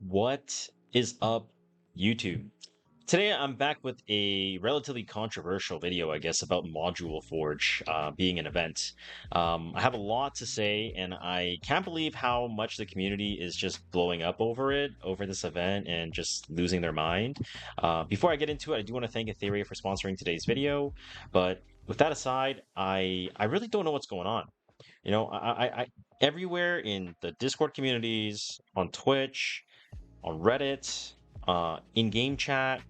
What is up, YouTube? Today I'm back with a relatively controversial video, I guess, about Module Forge being an event. I have a lot to say, and I can't believe how much the community is just blowing up over it, over this event, and just losing their mind. Before I get into it, I do want to thank Etheria for sponsoring today's video. But with that aside, I really don't know what's going on. I everywhere in the Discord communities, on Twitch, on Reddit, in-game chat,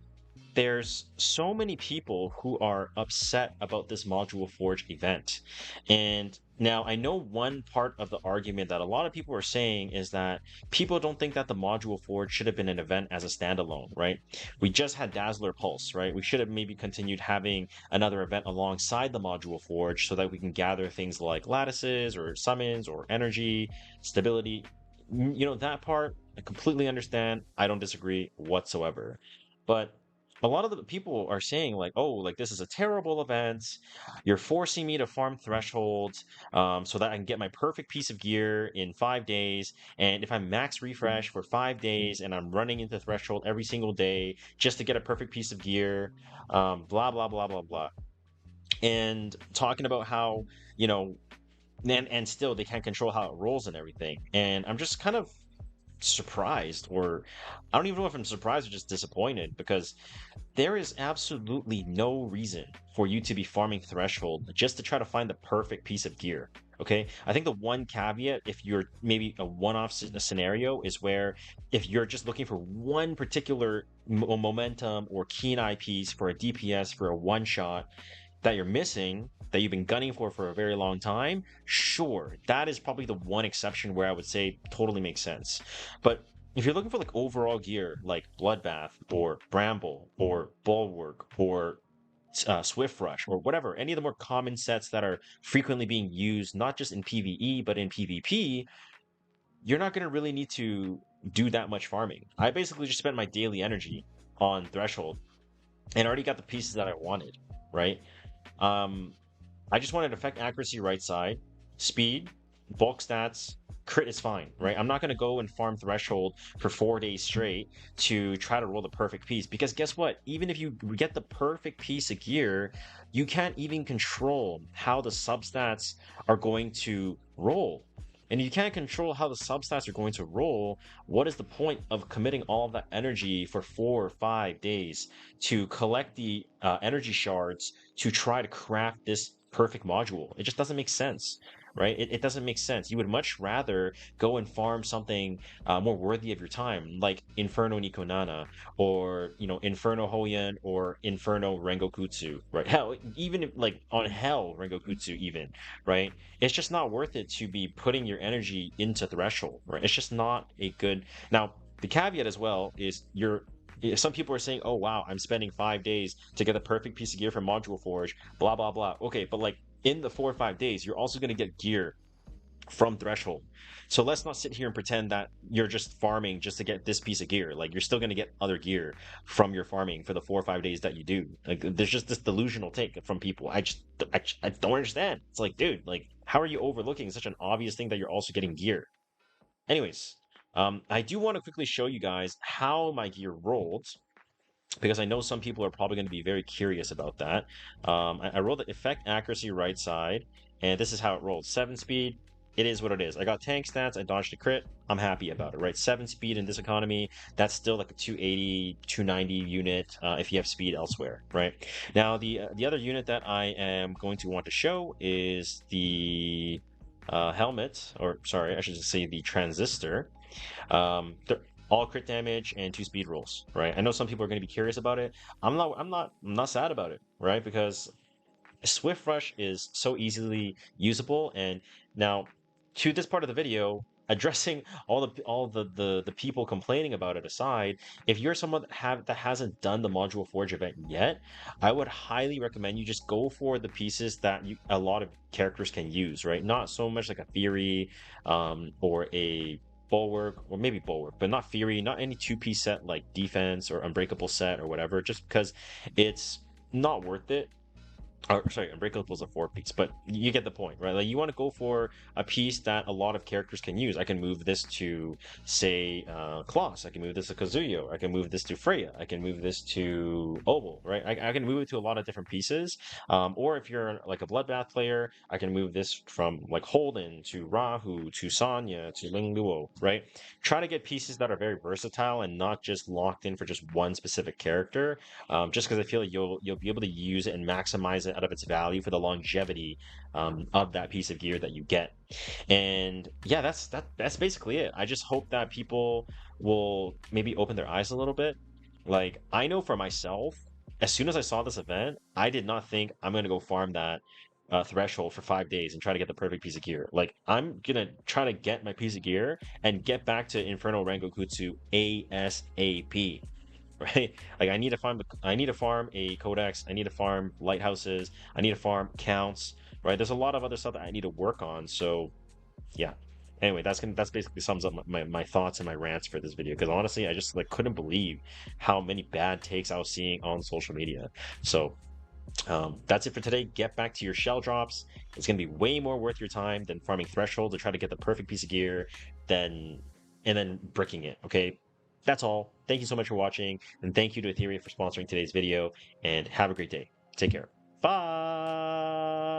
there's so many people who are upset about this Module Forge event. And now I know one part of the argument that a lot of people are saying is that people don't think that the Module Forge should have been an event as a standalone, right? We just had Dazzler Pulse, right? We should have maybe continued having another event alongside the Module Forge so that we can gather things like lattices or summons or energy, stability. That part, I completely understand. I don't disagree whatsoever. But a lot of the people are saying like, oh, like this is a terrible event. You're forcing me to farm thresholds so that I can get my perfect piece of gear in 5 days. And if I max refresh for 5 days and I'm running into threshold every single day just to get a perfect piece of gear, blah blah blah blah blah. And talking about how you know, and still they can't control how it rolls and everything. And I'm just kind of surprised, or I don't even know if I'm surprised or just disappointed, because there is absolutely no reason for you to be farming threshold just to try to find the perfect piece of gear. Okay, I think the one caveat, if you're maybe a one-off scenario, is where if you're just looking for one particular momentum or keen eye piece for a DPS for a one shot that you're missing, that you've been gunning for a very long time, sure, that is probably the one exception where I would say totally makes sense. But if you're looking for like overall gear like Bloodbath or Bramble or Bulwark or Swift Rush or whatever, any of the more common sets that are frequently being used, not just in PvE but in PvP, you're not going to really need to do that much farming. I basically just spent my daily energy on Threshold and already got the pieces that I wanted, right? Um, I just wanted effect accuracy right side, speed, bulk stats, crit is fine, right? I'm not going to go and farm threshold for 4 days straight to try to roll the perfect piece, because guess what? Even if you get the perfect piece of gear, you can't even control how the substats are going to roll. And if you can't control how the substats are going to roll, what is the point of committing all of that energy for 4 or 5 days to collect the energy shards to try to craft this perfect module? It just doesn't make sense, right? It doesn't make sense. You would much rather go and farm something more worthy of your time, like Inferno Nikonana, or Inferno Hoyan, or Inferno Rengokutsu, right? Hell, even if, like on Hell Rengokutsu, even, right? It's just not worth it to be putting your energy into Threshold, right? It's just not a good. Now, the caveat as well is some people are saying, oh wow, I'm spending 5 days to get the perfect piece of gear from Module Forge, blah blah blah. Okay, but like in the 4 or 5 days, you're also going to get gear from Threshold. So let's not sit here and pretend that you're just farming just to get this piece of gear. Like, you're still going to get other gear from your farming for the 4 or 5 days that you do. Like, there's just this delusional take from people. I don't understand. It's like, dude, like, how are you overlooking such an obvious thing that you're also getting gear? Anyways, I do want to quickly show you guys how my gear rolled, because I know some people are probably going to be very curious about that. I rolled the effect accuracy right side, and this is how it rolled. 7 speed, it is what it is. I got tank stats, I dodged a crit, I'm happy about it, right? 7 speed in this economy, that's still like a 280, 290 unit if you have speed elsewhere, right? Now, the other unit that I am going to want to show is the helmet, or sorry, I should just say the transistor. All crit damage and 2 speed rolls, right? I know some people are going to be curious about it. I'm not sad about it, right? Because Swift Rush is so easily usable. And now, to this part of the video, addressing all the people complaining about it aside, if you're someone that hasn't done the Module Forge event yet, I would highly recommend you just go for the pieces that a lot of characters can use, right? Not so much like a Theory, or a Bulwark, or maybe Bulwark, but not Fury, not any two-piece set like Defense or Unbreakable set or whatever, just because it's not worth it. Or sorry, Unbreakable's a 4 piece, but you get the point, right? Like you want to go for a piece that a lot of characters can use. I can move this to, say, Kloss. I can move this to Kazuyo. I can move this to Freya. I can move this to Obel, right? I can move it to a lot of different pieces. Or if you're like a Bloodbath player, I can move this from like Holden to Rahu to Sonya to Ling Luo, right? Try to get pieces that are very versatile and not just locked in for just one specific character, just because I feel like you'll be able to use it and maximize it out of its value for the longevity of that piece of gear that you get. And yeah, that's basically it. I just hope that people will maybe open their eyes a little bit. Like I know for myself, as soon as I saw this event, I did not think I'm gonna go farm that threshold for 5 days and try to get the perfect piece of gear. Like I'm gonna try to get my piece of gear and get back to Inferno Rangokutsu ASAP. Right? Like I need to farm a codex, I need to farm lighthouses, I need to farm counts, right? There's a lot of other stuff that I need to work on. So yeah. Anyway, that's basically sums up my thoughts and my rants for this video because honestly, I just like couldn't believe how many bad takes I was seeing on social media. So that's it for today. Get back to your shell drops. It's going to be way more worth your time than farming threshold to try to get the perfect piece of gear, then and then bricking it. Okay, that's all. Thank you so much for watching, and thank you to Etheria for sponsoring today's video. And have a great day. Take care. Bye.